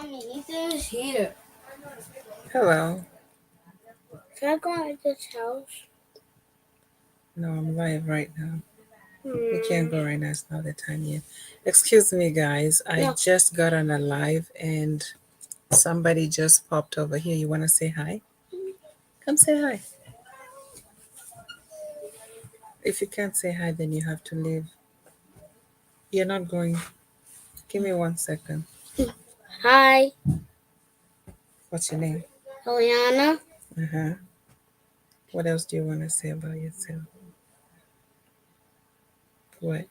Mommy, Ethan's here. Hello. Can I go at this house? No, I'm live right now. We can't Hmm. go right now. It's not the time yet. Excuse me, guys. I No. just got on a live and somebody just popped over here. You want to say hi? Come say hi. If you can't say hi, then you have to leave. You're not going. Give me 1 second. Hi, What's your name? Eliana. Uh huh. What else do you want to say about yourself? What?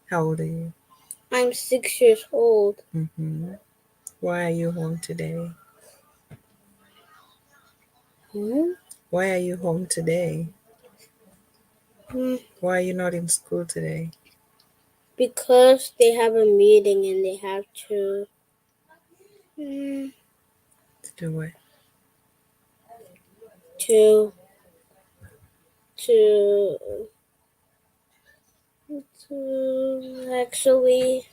How old are you? I'm 6 years old. Mm-hmm. Why are you home today? Hmm? Why are you home today? Hmm. Why are you not in school today? Because they have a meeting and they have to. Hmm. To do what? To to actually.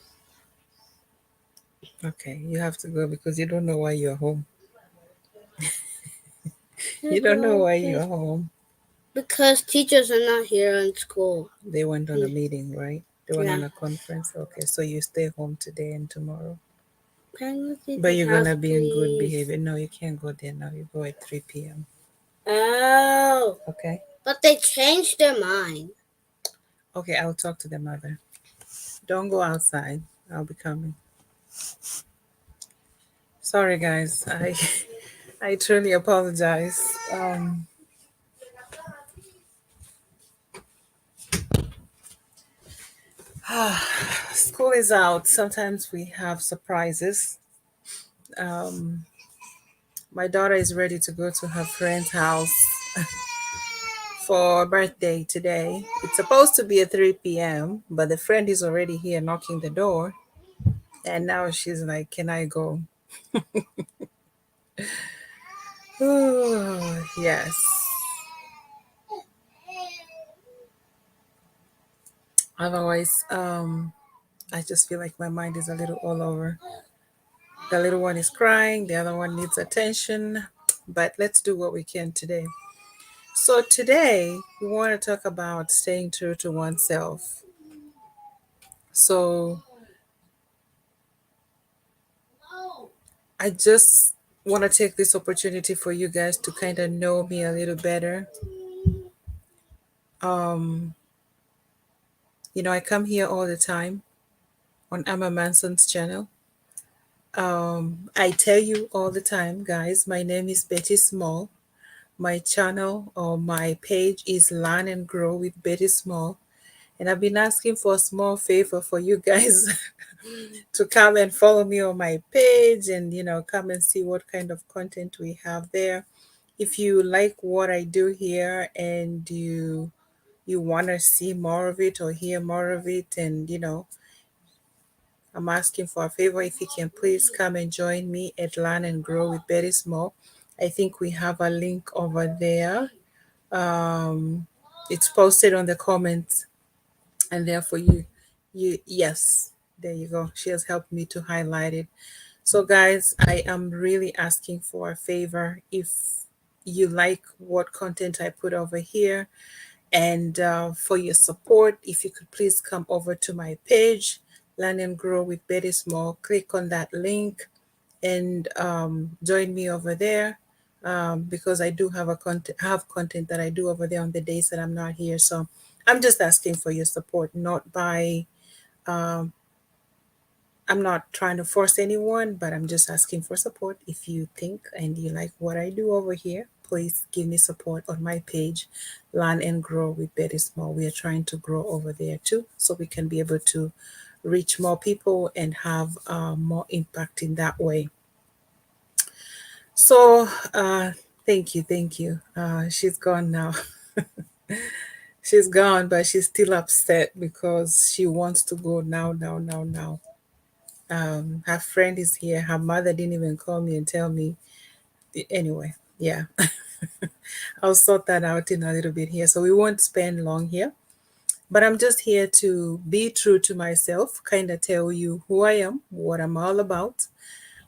Okay, you have to go because you don't know why you're home. I You don't know go why okay. you're home. Because teachers are not here in school. They went on a meeting, right? They went Yeah. on a conference. Okay, so you stay home today and tomorrow. Can I go to But this you're house, gonna be in good please? behavior. No, you can't go there now. You go at 3 p.m. Oh, Okay? but they changed their mind. Okay, I'll talk to the mother. Don't go outside. I'll be coming. Sorry, guys. I truly apologize. School is out. Sometimes we have surprises. Um, my daughter is ready to go to her friend's house for birthday today. It's supposed to be at 3 p.m., but the friend is already here knocking the door. And now she's like, can I go? Oh, yes. Otherwise, I just feel like my mind is a little all over. The little one is crying, the other one needs attention, but let's do what we can today. So, today we want to talk about staying true to oneself. So, I just want to take this opportunity for you guys to kind of know me a little better. Um, I come here all the time on Emma Manson's channel. I tell you all the time, guys, my name is Betty Small. My channel or my page is Learn and Grow with Betty Small. And I've been asking for a small favor for you guys to come and follow me on my page and, come and see what kind of content we have there. If you like what I do here and you want to see more of it or hear more of it, and I'm asking for a favor. If you can please come and join me at Learn and Grow with Betty Small. I think we have a link over there. It's posted on the comments, and therefore yes, there you go. She has helped me to highlight it. So, guys, I am really asking for a favor. If you like what content I put over here, and for your support, if you could please come over to my page, Learn and Grow with Betty Small. Click on that link and join me over there, because I do have content that I do over there on the days that I'm not here. So I'm just asking for your support, not by um, I'm not trying to force anyone, but I'm just asking for support. If you think and you like what I do over here, please give me support on my page, Learn and Grow with Betty Small. We are trying to grow over there too, so we can be able to reach more people and have more impact in that way. So, thank you, thank you. She's gone now. She's gone, but she's still upset because she wants to go now, now, now, now. Her friend is here. Her mother didn't even call me and tell me. Anyway, yeah, I'll sort that out in a little bit here. So we won't spend long here, but I'm just here to be true to myself, kind of tell you who I am, what I'm all about,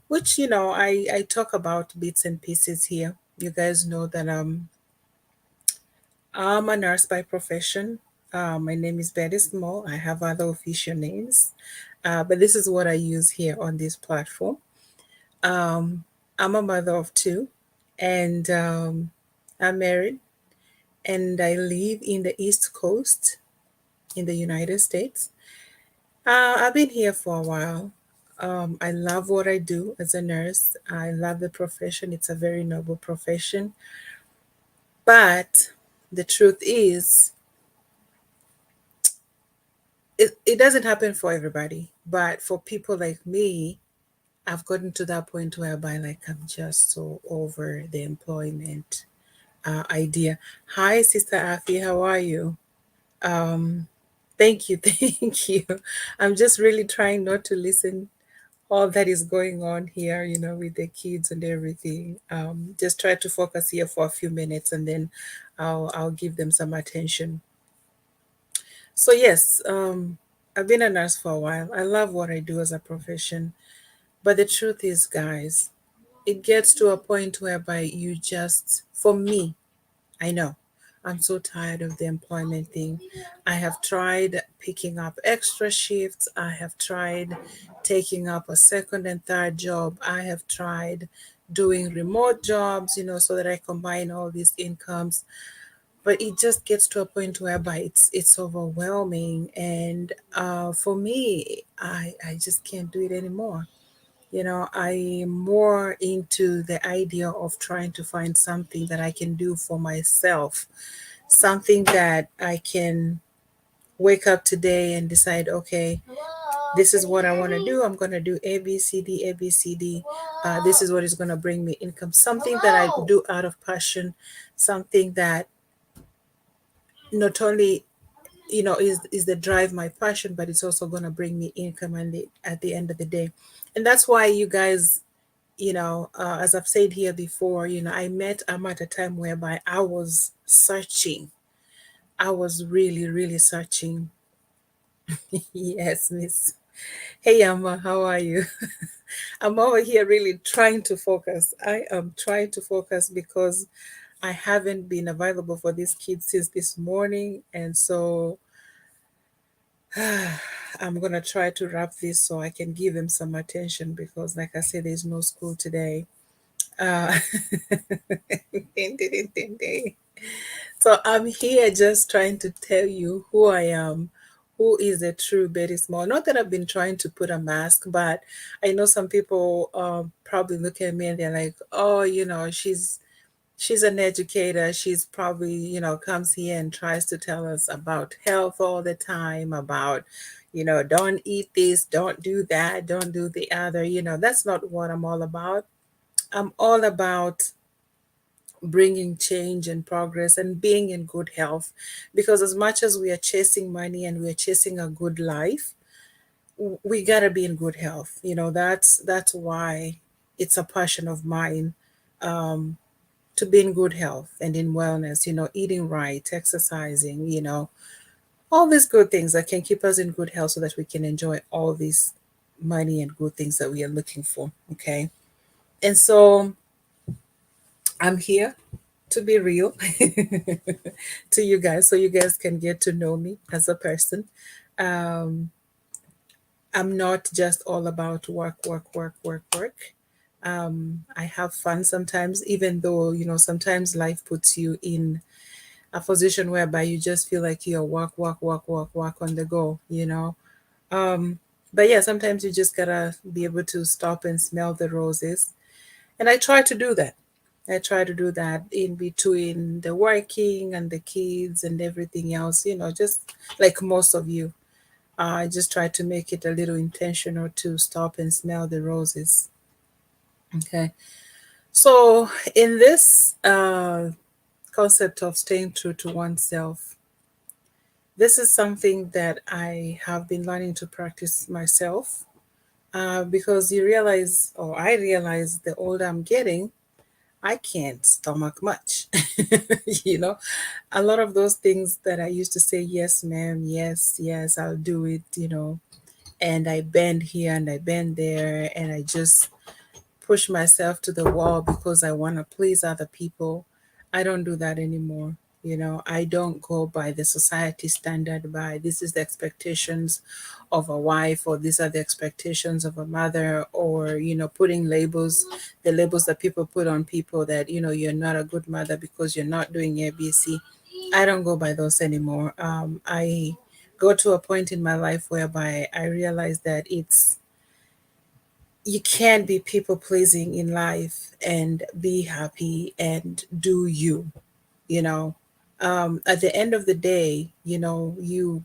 which I talk about bits and pieces here. You guys know that I'm a nurse by profession. My name is Betty Small. I have other official names, but this is what I use here on this platform. Um, I'm a mother of two, and I'm married, and I live in the East Coast in the United States. I've been here for a while. I love what I do as a nurse. I love the profession. It's a very noble profession. But the truth is, it doesn't happen for everybody. But for people like me, I've gotten to that point whereby like I'm just so over the employment idea. Hi, Sister Afi, how are you? Um, thank you, thank you. I'm just really trying not to listen all that is going on here, with the kids and everything. Just try to focus here for a few minutes, and then I'll give them some attention. So yes, I've been a nurse for a while. I love what I do as a profession, but the truth is, guys, it gets to a point whereby you just, for me, I know. I'm so tired of the employment thing. I have tried picking up extra shifts. I have tried taking up a second and third job. I have tried doing remote jobs, so that I combine all these incomes. But it just gets to a point whereby it's overwhelming. And for me, I just can't do it anymore. I'm more into the idea of trying to find something that I can do for myself, something that I can wake up today and decide, okay, this is what I want to do. I'm going to do A, B, C, D, A, B, C, D. This is what is going to bring me income. Something that I do out of passion, something that not only is the drive my passion, but it's also going to bring me income at the end of the day. And that's why you guys, as I've said here before, I'm at a time whereby I was searching. I was really, really searching. Yes, Miss. Hey, Amma, how are you? I'm over here really trying to focus. I am trying to focus because I haven't been available for these kids since this morning. And so I'm going to try to wrap this so I can give them some attention because, like I said, there's no school today. Uh, so I'm here just trying to tell you who I am, who is a true Betty Small. Not that I've been trying to put a mask, but I know some people probably look at me and they're like, oh, she's an educator. She's probably, comes here and tries to tell us about health all the time, about, don't eat this, don't do that, don't do the other. That's not what I'm all about. I'm all about bringing change and progress and being in good health, because as much as we are chasing money and we are chasing a good life, we got to be in good health. That's why it's a passion of mine, um, to be in good health and in wellness, eating right, exercising, all these good things that can keep us in good health so that we can enjoy all these money and good things that we are looking for. Okay. And so I'm here to be real to you guys so you guys can get to know me as a person. Um, I'm not just all about work, work, work, work, work. I have fun sometimes, even though, sometimes life puts you in a position whereby you just feel like you're work, work, work, work, work on the go. Um, but yeah, sometimes you just gotta be able to stop and smell the roses. And I try to do that. I try to do that in between the working and the kids and everything else, just like most of you. I just try to make it a little intentional to stop and smell the roses. Okay. So, in this concept of staying true to oneself, this is something that I have been learning to practice myself, because you realize, or I realize, the older I'm getting, I can't stomach much. you know, a lot of those things that I used to say, yes, ma'am, yes, yes, I'll do it, and I bend here and I bend there, and I just push myself to the wall because I want to please other people. I don't do that anymore. I don't go by the society standard, by this is the expectations of a wife, or these are the expectations of a mother, or putting labels, the labels that people put on people, that you're not a good mother because you're not doing ABC. I don't go by those anymore. I go to a point in my life whereby I realize that you can't be people pleasing in life and be happy and do you. you know at the end of the day, you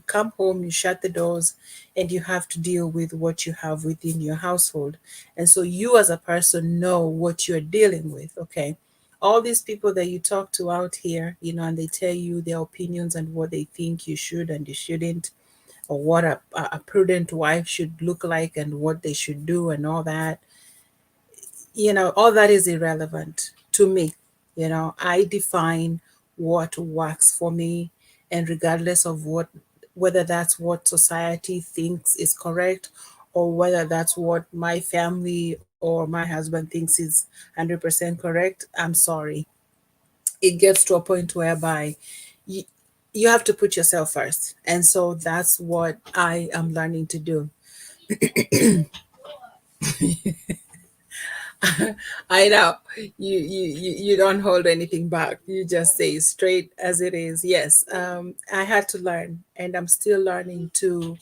come home, you shut the doors, and you have to deal with what you have within your household. And so you as a person know what you're dealing with. Okay, all these people that you talk to out here, and they tell you their opinions and what they think you should and you shouldn't, or what a prudent wife should look like and what they should do and all that. All that is irrelevant to me. I define what works for me, and regardless of whether that's what society thinks is correct, or whether that's what my family or my husband thinks is 100% correct, I'm sorry. It gets to a point whereby you, you have to put yourself first. And so that's what I am learning to do. I know you don't hold anything back. You just say straight as it is. Yes, I had to learn, and I'm still learning to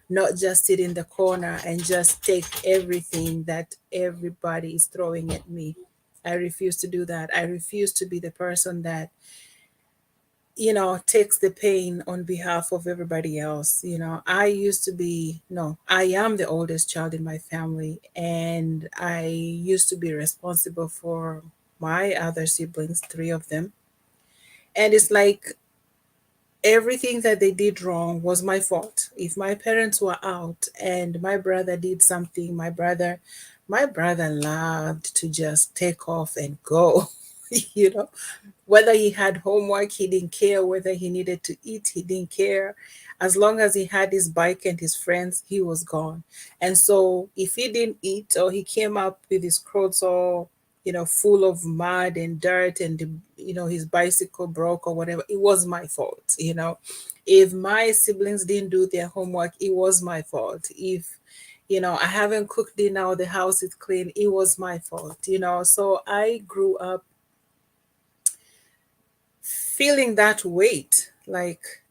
not just sit in the corner and just take everything that everybody is throwing at me. I refuse to do that. I refuse to be the person that takes the pain on behalf of everybody else. I used to be, no, I am the oldest child in my family, and I used to be responsible for my other siblings, three of them. And it's like everything that they did wrong was my fault. If my parents were out and my brother did something, my brother loved to just take off and go. you know Whether he had homework, he didn't care. Whether he needed to eat, he didn't care. As long as he had his bike and his friends, he was gone. And so if he didn't eat, or he came up with his clothes all, full of mud and dirt, and, his bicycle broke or whatever, it was my fault. If my siblings didn't do their homework, it was my fault. If I haven't cooked dinner or the house is clean, it was my fault. So I grew up feeling that weight, like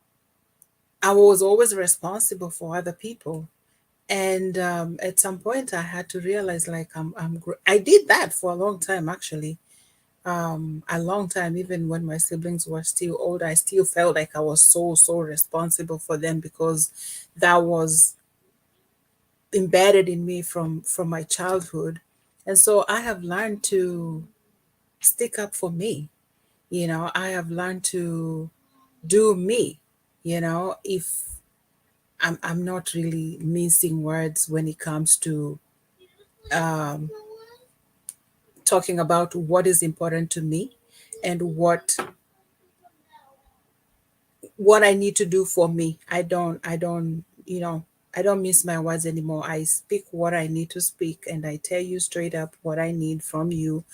I was always responsible for other people. And at some point I had to realize, like, I did that for a long time, actually. A long time. Even when my siblings were still older, I still felt like I was so responsible for them, because that was embedded in me from my childhood. And so I have learned to stick up for me. I have learned to do me. If I'm not really mincing words when it comes to um, talking about what is important to me, and what I need to do for me. I don't mince my words anymore. I speak what I need to speak, and I tell you straight up what I need from you,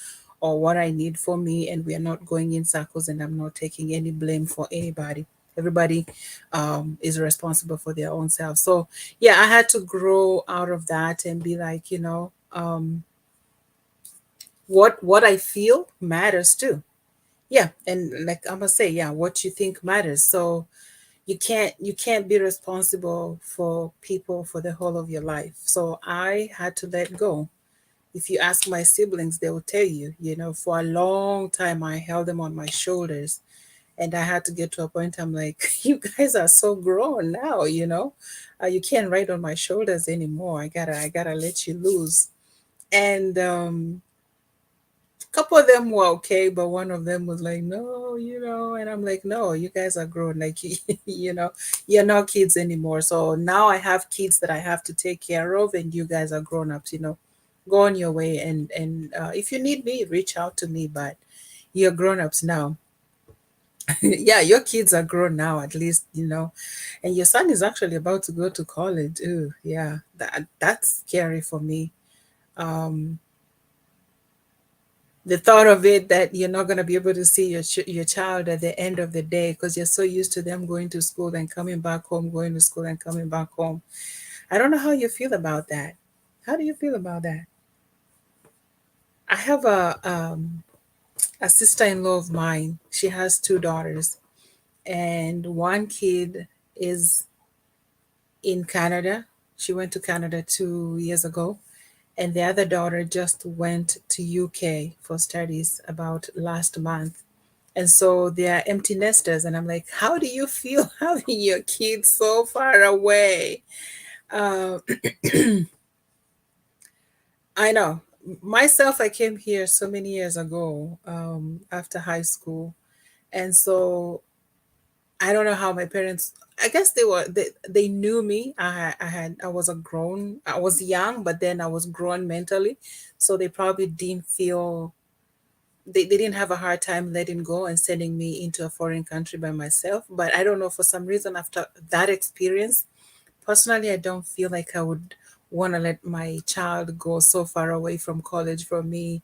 or what I need for me, and we are not going in circles, and I'm not taking any blame for anybody. Everybody is responsible for their own self. So yeah, I had to grow out of that and be like, what I feel matters too. Yeah, and like I'm gonna say, yeah, what you think matters. So you can't be responsible for people for the whole of your life. So I had to let go. If you ask my siblings, they will tell you, for a long time I held them on my shoulders, and I had to get to a point, I'm like, you guys are so grown now. You can't ride on my shoulders anymore. I gotta let you loose. And couple of them were okay, but one of them was like, no, and I'm like, no, you guys are grown. Like, you're not kids anymore. So now I have kids that I have to take care of, and you guys are grown ups. Go on your way, and if you need me, reach out to me. But you're grown ups now. Yeah, your kids are grown now, at least, and your son is actually about to go to college. Ooh, yeah, that's scary for me. um, the thought of it that you're not going to be able to see your child at the end of the day because you're so used to them going to school and coming back home, going to school and coming back home. I don't know how you feel about that. How do you feel about that? I have a sister-in-law of mine. She has two daughters, and one kid is in Canada. She went to Canada 2 years ago, and the other daughter just went to UK for studies about last month. And so they are empty nesters, and I'm like, how do you feel having your kids so far away? Uh, I know. Myself, I came here so many years ago, after high school, and so I don't know how my parents. I guess they knew me. I was a grown. I was young, but then I was grown mentally, so they probably didn't feel. They didn't have a hard time letting go and sending me into a foreign country by myself. But I don't know, for some reason, after that experience, personally, I don't feel like I would want to let my child go so far away from college from me.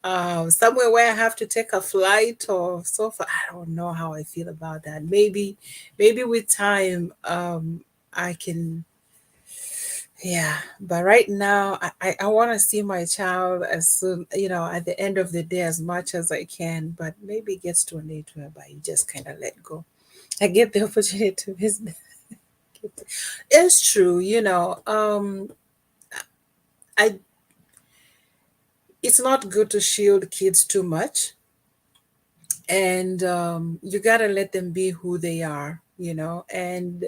Somewhere where I have to take a flight or so far. I don't know how I feel about that. Maybe with time, I can, yeah. But right now, I want to see my child as soon, at the end of the day, as much as I can. But maybe it gets to an age whereby you just kind of let go. I get the opportunity to visit. It's true, I it's not good to shield kids too much, and you got to let them be who they are, and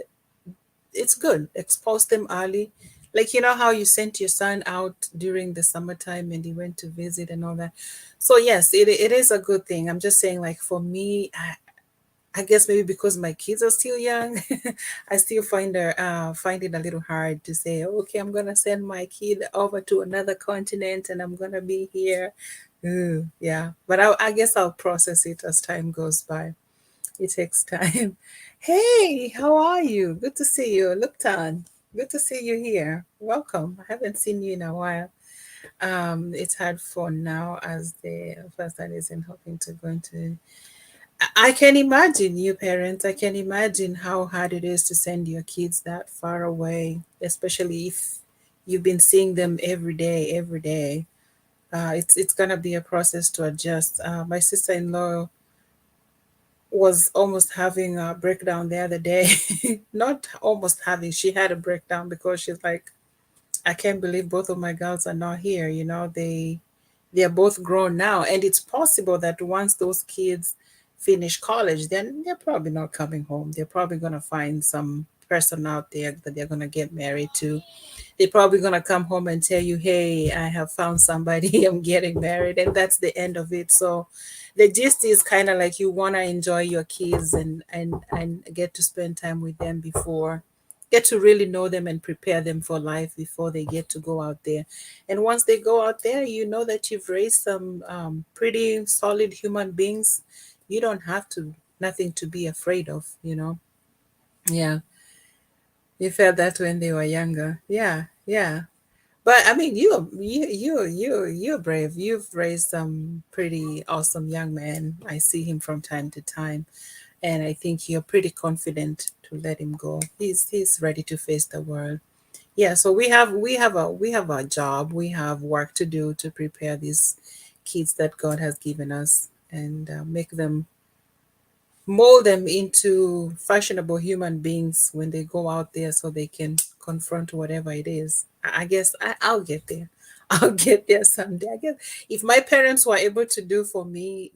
it's good expose them early, like how you sent your son out during the summertime and he went to visit and all that. So yes, it is a good thing. I'm just saying, like, for me, I guess maybe because my kids are still young, I still find it a little hard to say, okay, I'm gonna send my kid over to another continent and I'm gonna be here. Ooh, yeah, but I guess I'll process it as time goes by. It takes time. Hey, how are you? Good to see you, Luptan. Good to see you here. Welcome. I haven't seen you in a while. It's hard for now as the first that isn't hoping to go into. I can imagine you parents. I can imagine how hard it is to send your kids that far away, especially if you've been seeing them every day. It's gonna be a process to adjust. My sister-in-law was almost having a breakdown the other day. Not almost having, she had a breakdown because she's like, I can't believe both of my girls are not here. They're both grown now, and it's possible that once those kids finish college, then they're probably not coming home. They're probably gonna find some person out there that they're gonna get married to. They're probably gonna come home and tell you, "Hey, I have found somebody. I'm getting married," and that's the end of it. So, the gist is kind of like you wanna enjoy your kids and get to spend time with them before, get to really know them and prepare them for life before they get to go out there. And once they go out there, you know that you've raised some pretty solid human beings. You don't have to nothing to be afraid of. Yeah, you felt that when they were younger. Yeah, yeah. But I mean, you're brave. You've raised some pretty awesome young men. I see him from time to time, and I think you're pretty confident to let him go. He's ready to face the world. Yeah. So we have a job. We have work to do to prepare these kids that God has given us, and make them, mold them into fashionable human beings when they go out there so they can confront whatever it is. I guess I'll get there. I'll get there someday. I guess if my parents were able to do for me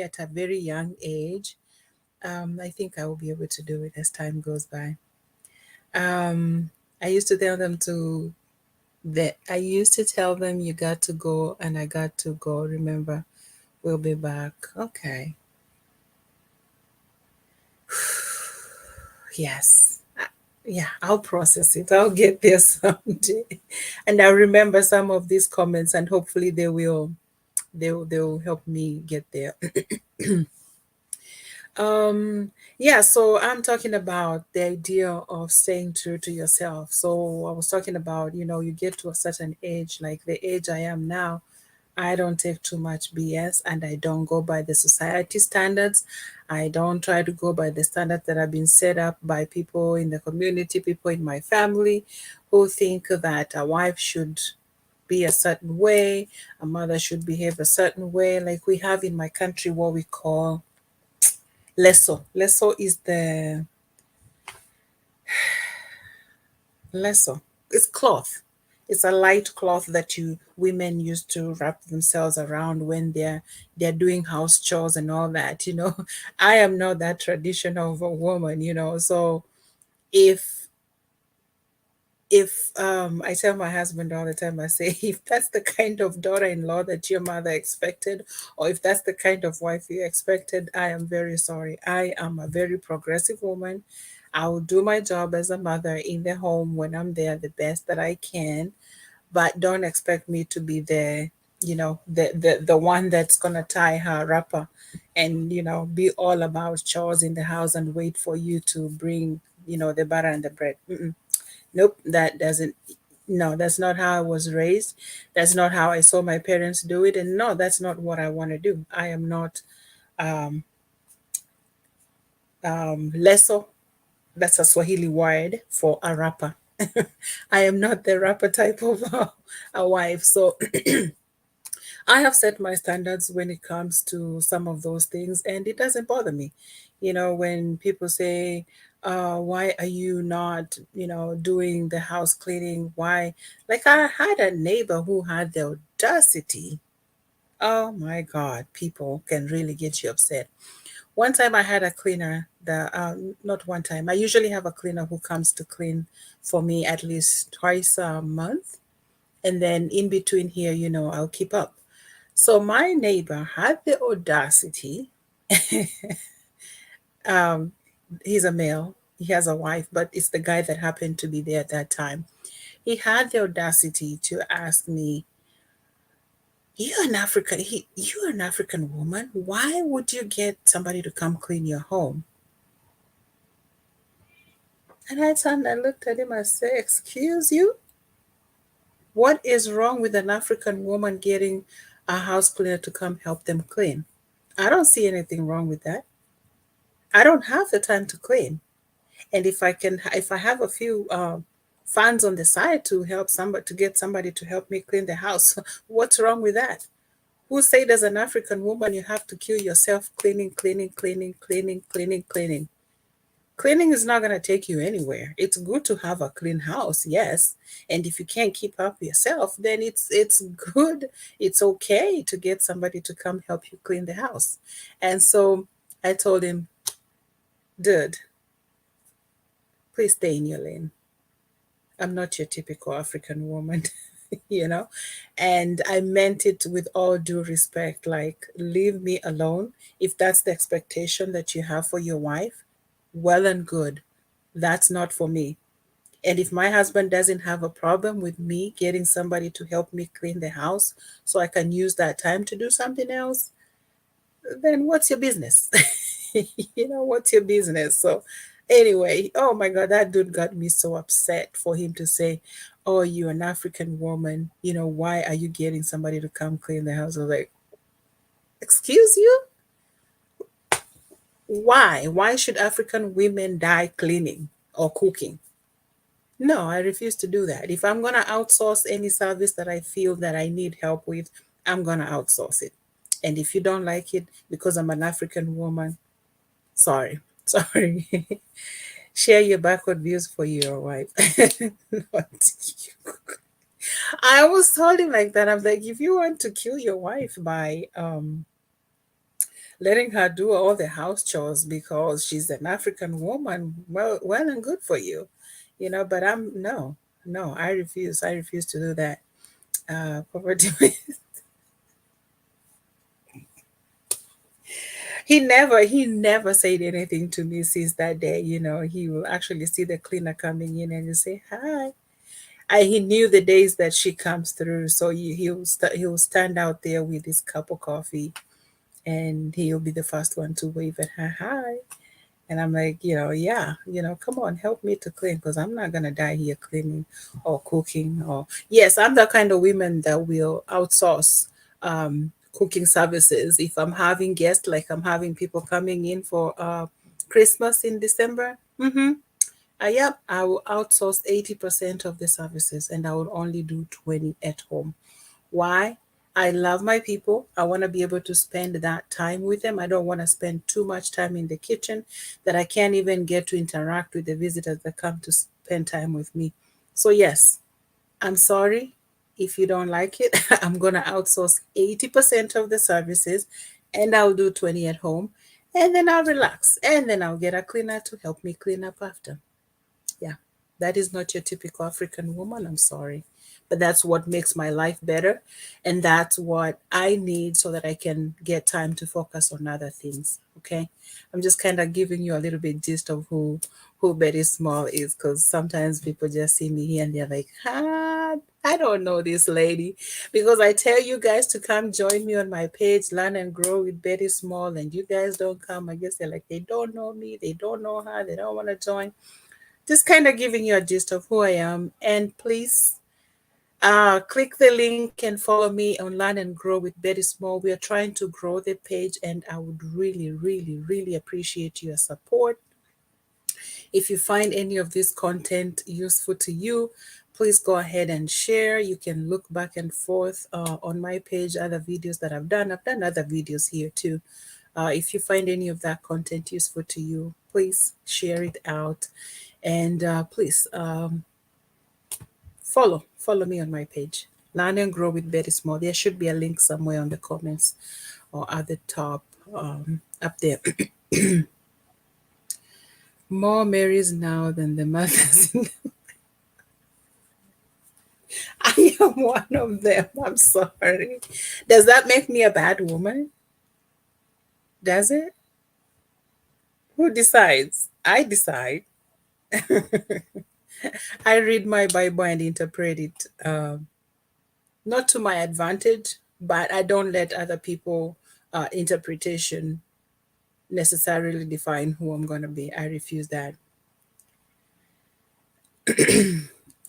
at a very young age, I think I will be able to do it as time goes by. Um, I used to tell them you got to go and I got to go. Remember, we'll be back. Okay. Yes. Yeah, I'll process it. I'll get there someday. And I'll remember some of these comments and hopefully they will help me get there. Um, yeah, so I'm talking about the idea of staying true to yourself. So I was talking about, you get to a certain age, like the age I am now, I don't take too much BS and I don't go by the society standards. I don't try to go by the standards that have been set up by people in the community, people in my family who think that a wife should be a certain way, a mother should behave a certain way. Like we have in my country what we call leso. Leso is the leso. It's cloth. It's a light cloth that you women used to wrap themselves around when they're doing house chores and all that. I am not that traditional of a woman. So if if I tell my husband all the time, I say, if that's the kind of daughter-in-law that your mother expected, or if that's the kind of wife you expected, I am very sorry. I am a very progressive woman. I will do my job as a mother in the home when I'm there the best that I can, but don't expect me to be the one that's gonna tie her wrapper and be all about chores in the house and wait for you to bring the butter and the bread. Mm-mm. Nope, that doesn't. No, that's not how I was raised. That's not how I saw my parents do it, and no, that's not what I want to do. I am not um leso. That's a Swahili word for a rapper. I am not the rapper type of a wife. So I have set my standards when it comes to some of those things, and it doesn't bother me. When people say, why are you not, doing the house cleaning? Why? Like, I had a neighbor who had the audacity. Oh my God, people can really get you upset. One time I had a cleaner, not one time, I usually have a cleaner who comes to clean for me at least twice a month. And then in between here, I'll keep up. So my neighbor had the audacity. um, he's a male. He has a wife, but it's the guy that happened to be there at that time. He had the audacity to ask me, You're an African woman. Why would you get somebody to come clean your home?" And I turned and looked at him and said, "Excuse you? What is wrong with an African woman getting a house cleaner to come help them clean? I don't see anything wrong with that. I don't have the time to clean. And if I have a few funds on the side to help somebody, to get somebody to help me clean the house, what's wrong with that? Who said as an African woman you have to kill yourself cleaning, cleaning, cleaning, cleaning, cleaning, cleaning? Cleaning is not going to take you anywhere. It's good to have a clean house, yes. And if you can't keep up yourself, then it's good. It's okay to get somebody to come help you clean the house. And so I told him, dude, please stay in your lane. I'm not your typical African woman, you know? And I meant it with all due respect, like, leave me alone. If that's the expectation that you have for your wife, well and good. That's not for me. And if my husband doesn't have a problem with me getting somebody to help me clean the house so I can use that time to do something else, then what's your business? What's your business? So, anyway, oh my God, that dude got me so upset for him to say, "Oh, you're an African woman. Why are you getting somebody to come clean the house?" I was like, "Excuse you? Why? Why should African women die cleaning or cooking?" No, I refuse to do that. If I'm going to outsource any service that I feel that I need help with, I'm going to outsource it. And if you don't like it because I'm an African woman, sorry, sorry. Share your backward views for your wife. Not you. I always told him like that. I'm like, if you want to kill your wife by letting her do all the house chores because she's an African woman, well and good for you, But I'm no, no, I refuse. I refuse to do that. Poverty. He never said anything to me since that day. He will actually see the cleaner coming in and you say hi. He knew the days that she comes through, so he'll stand out there with his cup of coffee and he'll be the first one to wave at her hi. And I'm like, yeah, come on, help me to clean because I'm not gonna die here cleaning or cooking. Or yes, I'm the kind of women that will outsource cooking services if I'm having guests, like I'm having people coming in for Christmas in December. Yep, I will outsource 80% of the services, and I will only do 20 at home. Why? I love my people. I want to be able to spend that time with them. I don't want to spend too much time in the kitchen that I can't even get to interact with the visitors that come to spend time with me. So, yes, I'm sorry if you don't like it. I'm going to outsource 80% of the services and I'll do 20 at home. And then I'll relax. And then I'll get a cleaner to help me clean up after. Yeah, that is not your typical African woman. I'm sorry. But that's what makes my life better. And that's what I need so that I can get time to focus on other things. Okay. I'm just kind of giving you a little bit gist of who Betty Small is, because sometimes people just see me here and they're like, I don't know this lady. Because I tell you guys to come join me on my page, Learn and Grow with Betty Small, and you guys don't come. I guess they're like, they don't know me, they don't know her, they don't want to join. Just kind of giving you a gist of who I am. And please click the link and follow me on Learn and Grow with Betty Small. We are trying to grow the page, and I would really, really, really appreciate your support. If you find any of this content useful to you, please go ahead and share. You can look back and forth on my page, other videos that I've done. I've done other videos here too. If you find any of that content useful to you, please share it out. And please follow me on my page, Learn and Grow with Betty Small. There should be a link somewhere on the comments or at the top, up there. More Marys now than the mothers. I am one of them. I'm sorry. Does that make me a bad woman? Does it? Who decides? I decide. I read my Bible and interpret it, not to my advantage, but I don't let other people interpretation necessarily define who I'm going to be. I refuse that.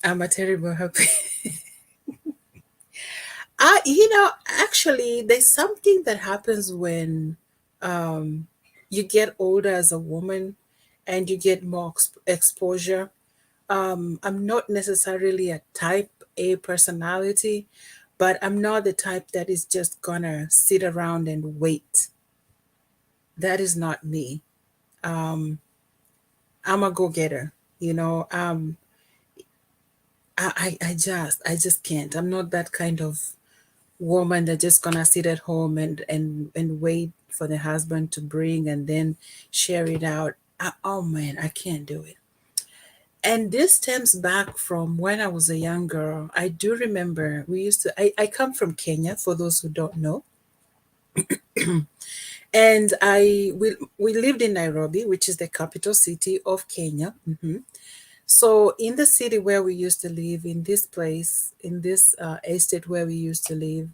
I'm a terrible happy. Actually, there's something that happens when um, you get older as a woman and you get more exposure. I'm not necessarily a type A personality, but I'm not the type that is just gonna sit around and wait. That is not me. Um, I'm a go-getter, you know. I just can't. I'm not that kind of woman that just gonna sit at home and wait for the husband to bring and then share it out. Oh man, I can't do it. And this stems back from when I was a young girl. I do remember we used to. I come from Kenya, for those who don't know, and we lived in Nairobi, which is the capital city of Kenya. So in the city where we used to live, in this place, in this estate where we used to live,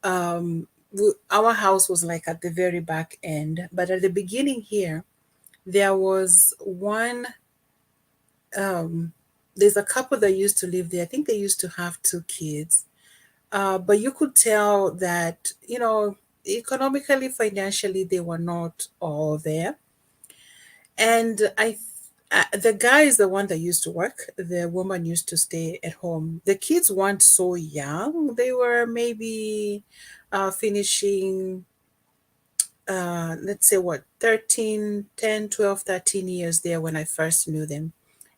our house was like at the very back end. But at the beginning here, there was one. Um, there's a couple that used to live there. I think they used to have two kids. But you could tell that, economically, financially, they were not all there. And the guy is the one that used to work. The woman used to stay at home. The kids weren't so young. They were maybe finishing, let's say, what, 13, 10, 12, 13 years there when I first knew them.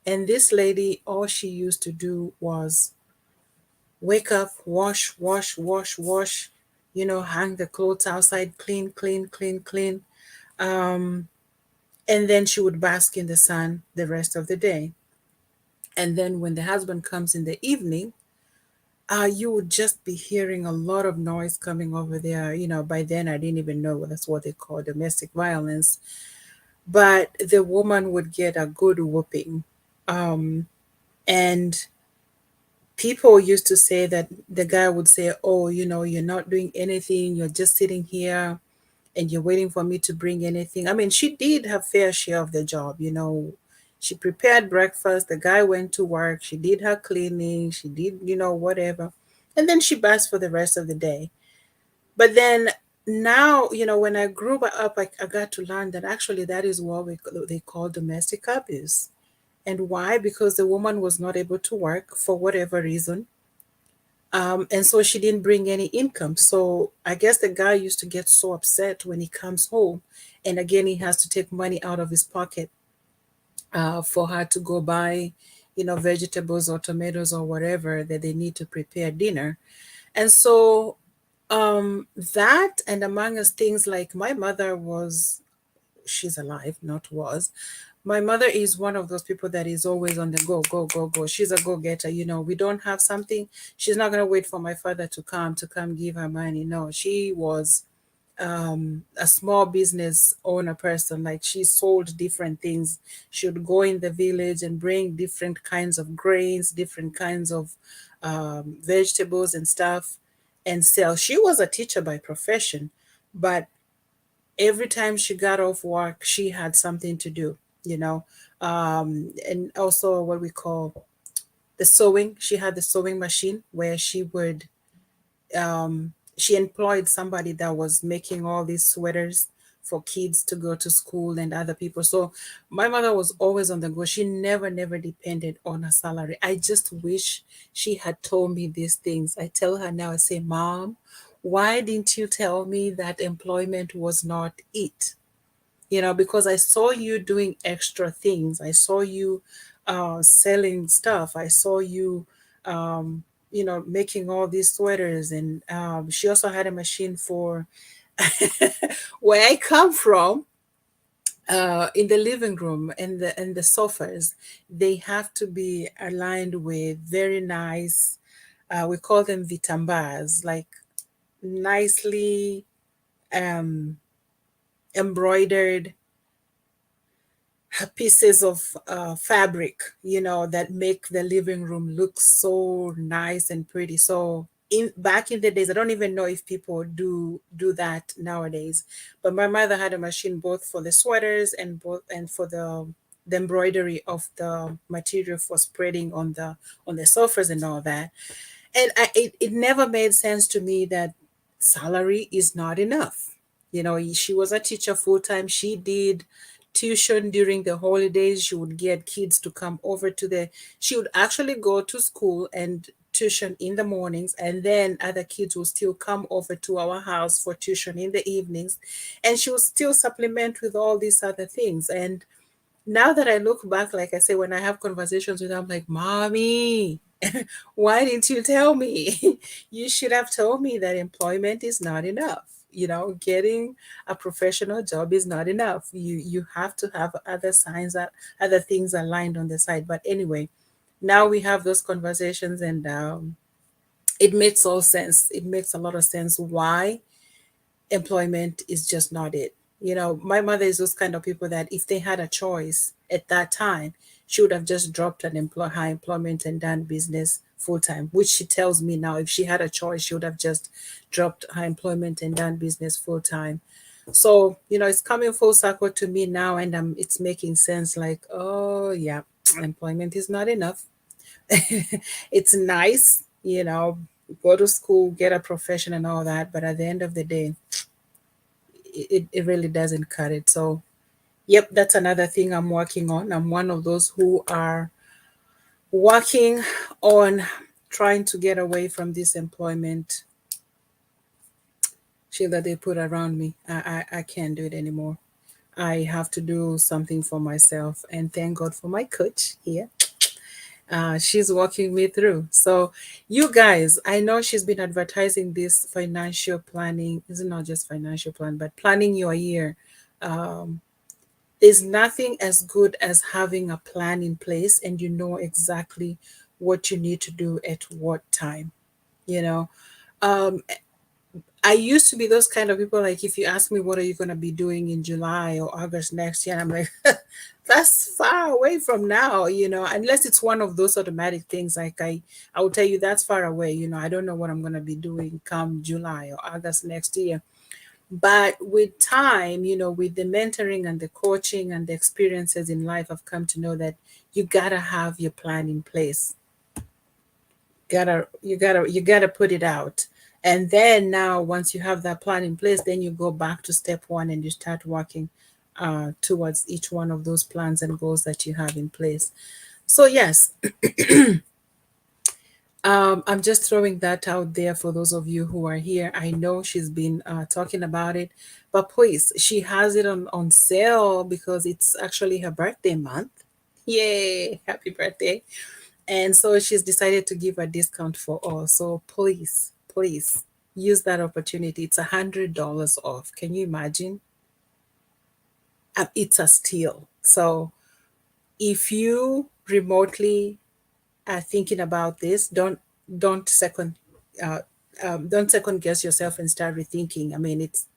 And this lady, all she used to do was wake up, wash, wash, wash, wash, hang the clothes outside, clean, clean, clean, clean. Um, and then she would bask in the sun the rest of the day. And then when the husband comes in the evening, you would just be hearing a lot of noise coming over there. By then I didn't even know that's what they call domestic violence. But the woman would get a good whooping. And people used to say that the guy would say, oh, you're not doing anything, you're just sitting here, and you're waiting for me to bring anything. I mean, she did her fair share of the job, you know. She prepared breakfast, the guy went to work, she did her cleaning, she did, you know, whatever. And then she bashed for the rest of the day. But then now, you know, when I grew up, I got to learn that actually that is what they call domestic abuse. And why? Because the woman was not able to work for whatever reason. And so she didn't bring any income. So I guess the guy used to get so upset when he comes home. And again, he has to take money out of his pocket for her to go buy, you know, vegetables or tomatoes or whatever that they need to prepare dinner. And so that, and among us things like my mother was, she's alive, not was. My mother is one of those people that is always on the go, go, go, go. She's a go-getter. You know, we don't have something, she's not gonna wait for my father to come give her money. No, she was a small business owner person. Like she sold different things. She would go in the village and bring different kinds of grains, different kinds of vegetables and stuff, and sell. She was a teacher by profession, but every time she got off work, she had something to do, you know. And also what we call the sewing. She had the sewing machine where she employed somebody that was making all these sweaters for kids to go to school and other people. So my mother was always on the go. She never depended on her salary. I just wish she had told me these things. I tell her now, I say, Mom, why didn't you tell me that employment was not it? You know, because I saw you doing extra things. I saw you selling stuff. I saw you, um, you know, making all these sweaters. And she also had a machine for where I come from. In the living room and the sofas, they have to be aligned with very nice. We call them vitambas, like nicely um, embroidered pieces of fabric, you know, that make the living room look so nice and pretty. So in back in the days, I don't even know if people do that nowadays. But my mother had a machine both for the sweaters and for the embroidery of the material for spreading on the sofas and all that. And it never made sense to me that salary is not enough. You know, she was a teacher full time. She did tuition during the holidays. She would get kids to come over to she would actually go to school and tuition in the mornings, and then other kids will still come over to our house for tuition in the evenings. And she would still supplement with all these other things. And now that I look back, like I say, when I have conversations with her, I'm like, Mommy, why didn't you tell me? You should have told me that employment is not enough. You know, getting a professional job is not enough. You have to have other signs, that other things aligned on the side. But anyway, now we have those conversations, and it makes all sense. It makes a lot of sense why employment is just not it. You know, my mother is those kind of people that if they had a choice at that time, she would have just dropped high employment and done business full time, which she tells me now, if she had a choice, she would have just dropped high employment and done business full time. So, you know, it's coming full circle to me now, and it's making sense like, oh, yeah, employment is not enough. It's nice, you know, go to school, get a profession and all that. But at the end of the day, it really doesn't cut it. So, yep, that's another thing I'm working on. I'm one of those who are working on trying to get away from this employment shield that they put around me. I can't do it anymore. I have to do something for myself. And thank God for my coach here. She's walking me through. So, you guys, I know she's been advertising this financial planning. It's not just financial plan, but planning your year. Um, there's nothing as good as having a plan in place and you know exactly what you need to do at what time. You know, um, I used to be those kind of people. Like, if you ask me, what are you going to be doing in July or August next year? I'm like, that's far away from now, you know, unless it's one of those automatic things. Like, I will tell you that's far away. You know, I don't know what I'm going to be doing come July or August next year. But with time, with the mentoring and the coaching and the experiences in life, I've come to know that you gotta have your plan in place. You gotta put it out. And then now once you have that plan in place, then you go back to step one and you start working towards each one of those plans and goals that you have in place. So yes, I'm just throwing that out there for those of you who are here. I know she's been talking about it, but please, she has it on sale because it's actually her birthday month. Yay! Happy birthday. And so she's decided to give a discount for all. So please use that opportunity. It's $100 off. Can you imagine? It's a steal. So if you remotely are thinking about this, don't second uh, don't second guess yourself and start rethinking. I mean, it's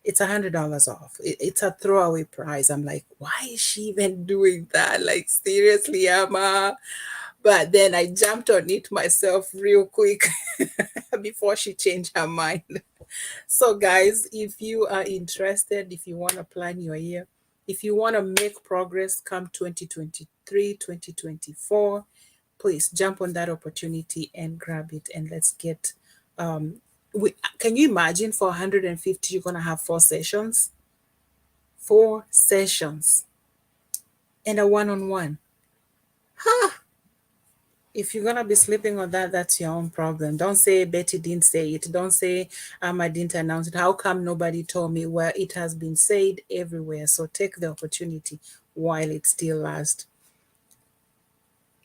$100 off. It's a throwaway price. I'm like, why is she even doing that? Like seriously, Emma. But then I jumped on it myself real quick before she changed her mind. So, guys, if you are interested, if you want to plan your year, if you want to make progress come 2023, 2024, please jump on that opportunity and grab it and let's get. Um, we, can you imagine for 150, you're going to have 4 sessions? 4 sessions and a one on one. If you're gonna be sleeping on that, that's your own problem. Don't say Betty didn't say it. Don't say I didn't announce it. How come nobody told me? Well, it has been said everywhere. So take the opportunity while it still lasts.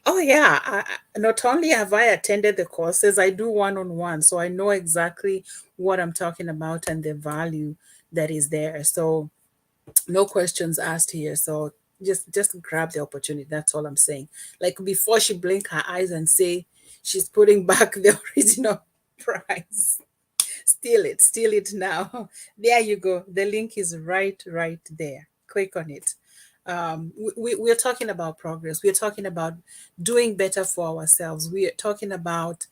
Oh yeah, not only have I attended the courses, I do one-on-one, so I know exactly what I'm talking about and the value that is there. So no questions asked here. So just grab the opportunity. That's all I'm saying. Like before she blink her eyes and say she's putting back the original price. Steal it now. There you go. The link is right there. Click on it. We're talking about progress. We're talking about doing better for ourselves. We are talking about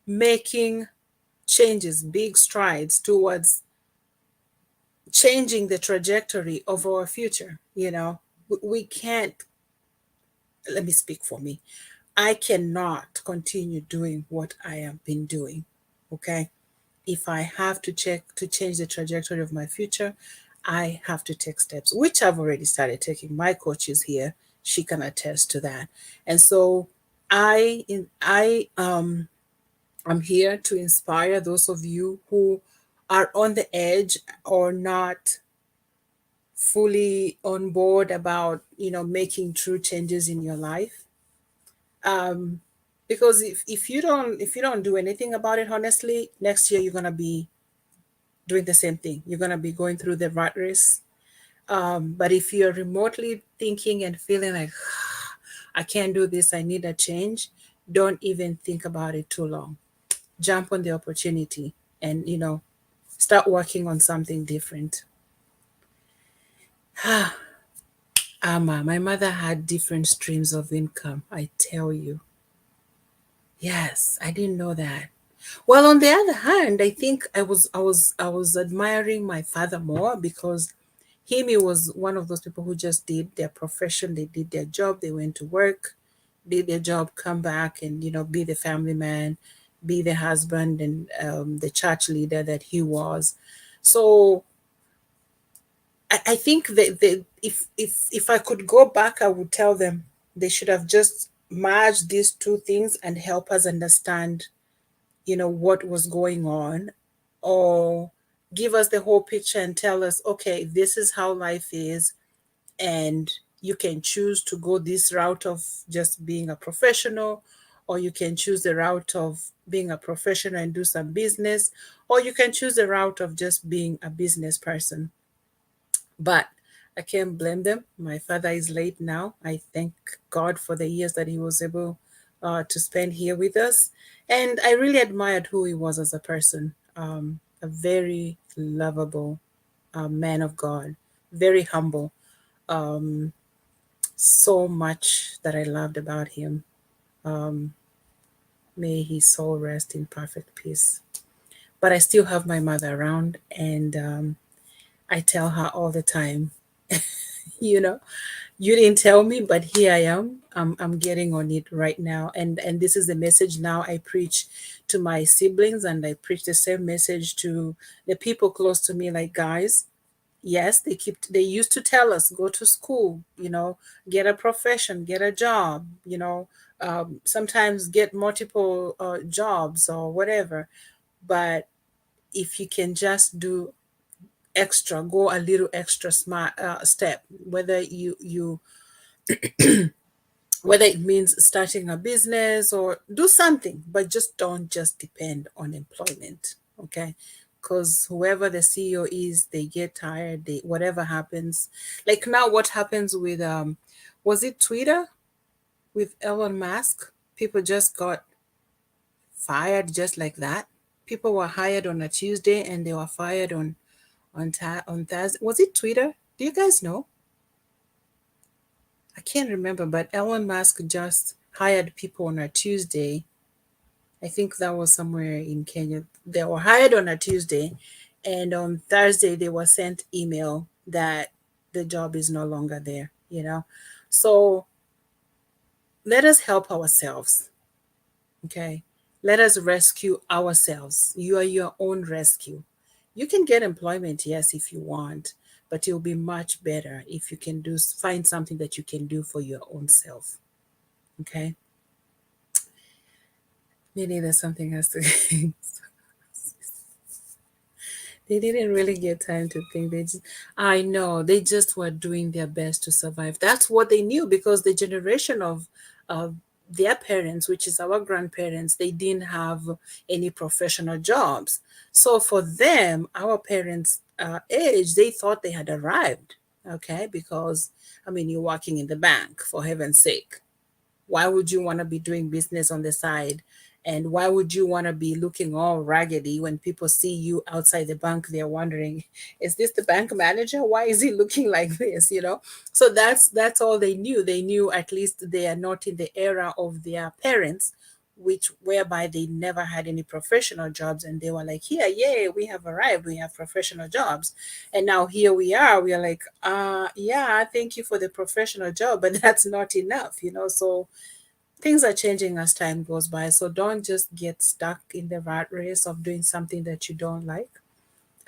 making changes, big strides towards changing the trajectory of our future. We can't, let me speak for me. I cannot continue doing what I have been doing. Okay. If I have to check to change the trajectory of my future, I have to take steps, which I've already started taking. My coach is here. She can attest to that. And so I'm here to inspire those of you who are on the edge or not fully on board about making true changes in your life, um because if you don't do anything about it, honestly, next year you're going to be doing the same thing. You're going to be going through the rat race. But if you're remotely thinking and feeling like I can't do this, I need a change, don't even think about it too long. Jump on the opportunity and start working on something different. My mother had different streams of income, I tell you. Yes, I didn't know that. Well, on the other hand, I think I was admiring my father more because he was one of those people who just did their profession, they did their job, they went to work, did their job, come back and be the family man, be the husband and the church leader that he was. So I think that if I could go back, I would tell them they should have just merged these two things and help us understand, what was going on, or give us the whole picture and tell us, okay, this is how life is, and you can choose to go this route of just being a professional, or you can choose the route of being a professional and do some business, or you can choose the route of just being a business person. But I can't blame them. My father is late now. I thank God for the years that he was able to spend here with us. And I really admired who he was as a person. A very lovable man of God, very humble. Um, so much that I loved about him. Um, May his soul rest in perfect peace. but I still have my mother around, and I tell her all the time, you know, you didn't tell me, but here I am. I'm getting on it right now, and this is the message now I preach to my siblings, and I preach the same message to the people close to me. Like, guys, yes, they used to tell us, go to school, get a profession, get a job, sometimes get multiple jobs or whatever. But if you can just do extra, go a little extra smart step, whether whether it means starting a business or do something, but just don't just depend on employment. Okay, because whoever the CEO is, they get tired, they whatever happens. Like now, what happens with was it Twitter with Elon Musk? People just got fired just like that. People were hired on a Tuesday and they were fired on Thursday. Was it Twitter? Do you guys know? I can't remember, but Elon Musk just hired people on a Tuesday. I think that was somewhere in Kenya. They were hired on a Tuesday, and on Thursday they were sent email that the job is no longer there. So let us help ourselves, okay? Let us rescue ourselves. You are your own rescue. You can get employment, yes, if you want, but it'll be much better if you can find something that you can do for your own self. Okay. Maybe there's something else to they didn't really get time to think. I know, they just were doing their best to survive. That's what they knew, because the generation of their parents, which is our grandparents, they didn't have any professional jobs. So for them, our parents' age, they thought they had arrived. Okay, because I mean, you're working in the bank, for heaven's sake. Why would you want to be doing business on the side? And why would you want to be looking all raggedy when people see you outside the bank? They're wondering, is this the bank manager? Why is he looking like this? So that's all they knew. They knew at least they are not in the era of their parents, which whereby they never had any professional jobs, and they were like, here, yeah, we have arrived, we have professional jobs. And now here we are like, yeah, thank you for the professional job, but that's not enough. So things are changing as time goes by. So don't just get stuck in the rat race of doing something that you don't like.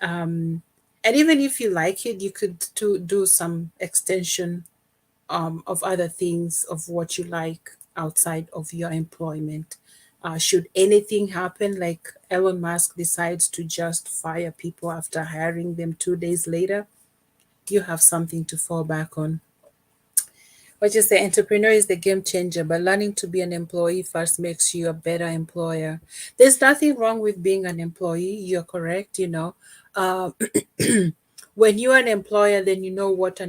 Um, and even if you like it, you could do some extension of other things of what you like outside of your employment. Should anything happen, like Elon Musk decides to just fire people after hiring them 2 days later, you have something to fall back on. What you say, entrepreneur is the game changer, but learning to be an employee first makes you a better employer. There's nothing wrong with being an employee. You're correct. Uh, when you're an employer, then you know what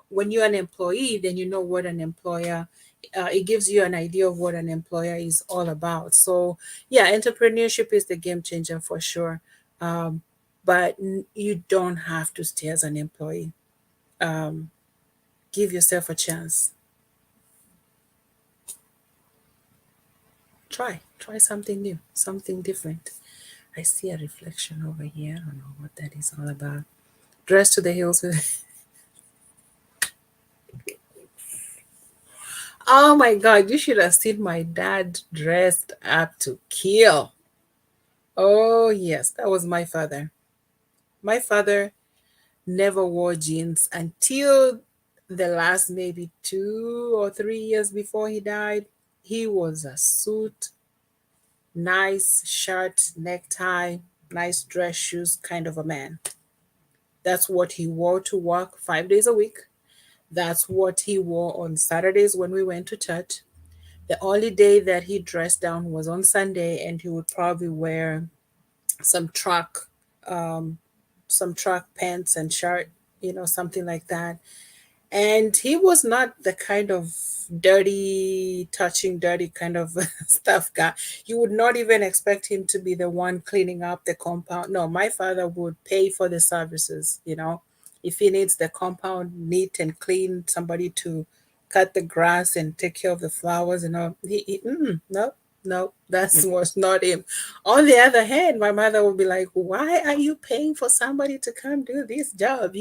when you're an employee, then you know what an employer. It gives you an idea of what an employer is all about. So yeah, entrepreneurship is the game changer for sure. Um, but you don't have to stay as an employee. Um, give yourself a chance. Try something new, something different. I see a reflection over here. I don't know what that is all about. Dress to the hills with oh my god, you should have seen my dad dressed up to kill. Oh yes, that was my father. My father never wore jeans until the last maybe 2 or 3 years before he died. He was a suit, nice shirt, necktie, nice dress shoes kind of a man. That's what he wore to work 5 days a week. That's what he wore on Saturdays when we went to church. The only day that he dressed down was on Sunday, and he would probably wear some truck, um, some truck pants and shirt, something like that. And he was not the kind of dirty, touching dirty kind of stuff guy. You would not even expect him to be the one cleaning up the compound. No, my father would pay for the services. If he needs the compound neat and clean, somebody to cut the grass and take care of the flowers and all, no. no, that was not him. On the other hand, my mother would be like, why are you paying for somebody to come do this job?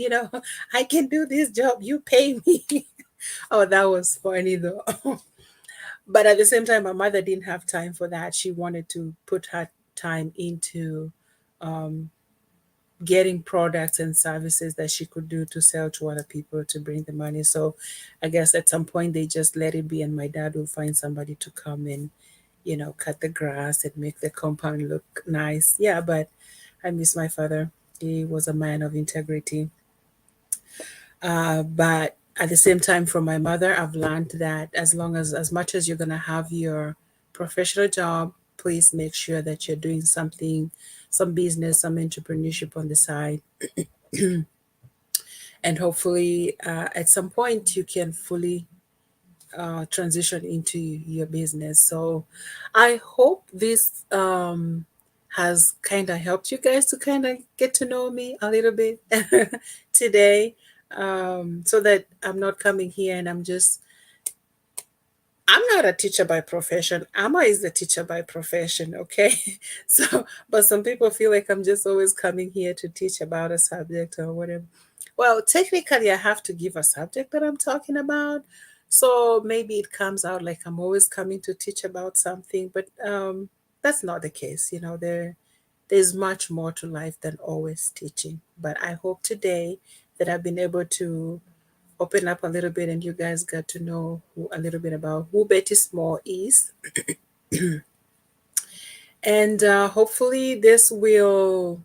I can do this job. You pay me. Oh, that was funny though. But at the same time, my mother didn't have time for that. She wanted to put her time into um, getting products and services that she could do to sell to other people to bring the money. So I guess at some point they just let it be, and my dad will find somebody to come and, cut the grass and make the compound look nice. Yeah, but I miss my father. He was a man of integrity. But at the same time, from my mother, I've learned that as much as you're gonna have your professional job, please make sure that you're doing something, some business, some entrepreneurship on the side, and hopefully, at some point, you can fully transition into your business. So, I hope this has kind of helped you guys to kind of get to know me a little bit today, so that I'm not coming here and I'm not a teacher by profession. Amma is the teacher by profession, okay? So, but some people feel like I'm just always coming here to teach about a subject or whatever. Well, technically, I have to give a subject that I'm talking about. So maybe it comes out like I'm always coming to teach about something, but that's not the case. There's much more to life than always teaching. But I hope today that I've been able to open up a little bit and you guys got to know a little bit about who Betty Small is. And hopefully, this will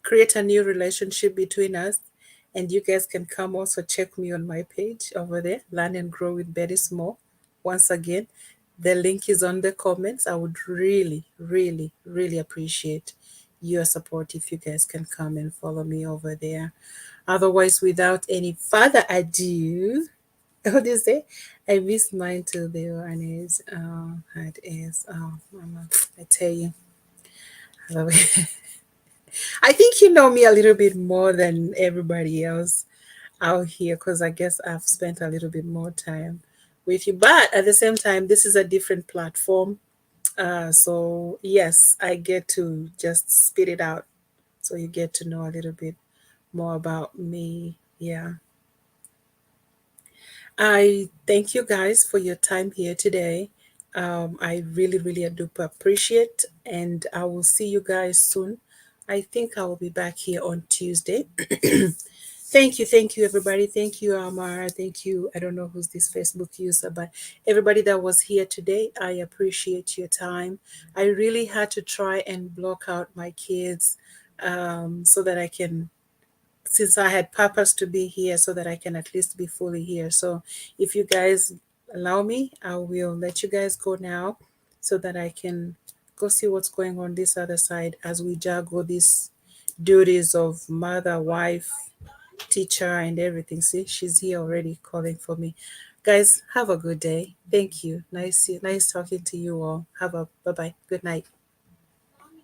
create a new relationship between us. And you guys can come also check me on my page over there, Learn and Grow with Betty Small. Once again, the link is on the comments. I would really, really, really appreciate your support if you guys can come and follow me over there. Otherwise, without any further ado, what do you say? I miss mine too. The one is, it is, mama, I tell you, I love it. I think you know me a little bit more than everybody else out here because I guess I've spent a little bit more time with you. But at the same time, this is a different platform. So, yes, I get to just spit it out so you get to know a little bit more about me. Yeah. I thank you guys for your time here today. I really, really do appreciate, and I will see you guys soon. I think I will be back here on Tuesday. Thank you, everybody. Thank you, Amar. Thank you. I don't know who's this Facebook user, but everybody that was here today, I appreciate your time. I really had to try and block out my kids so that I can, since I had purpose to be here, so that I can at least be fully here. So if you guys allow me, I will let you guys go now so that I can go see what's going on this other side as we juggle these duties of mother, wife, teacher, and everything. See, she's here already calling for me. Guys, have a good day. Thank you. Nice talking to you all. Have a bye bye. Good night.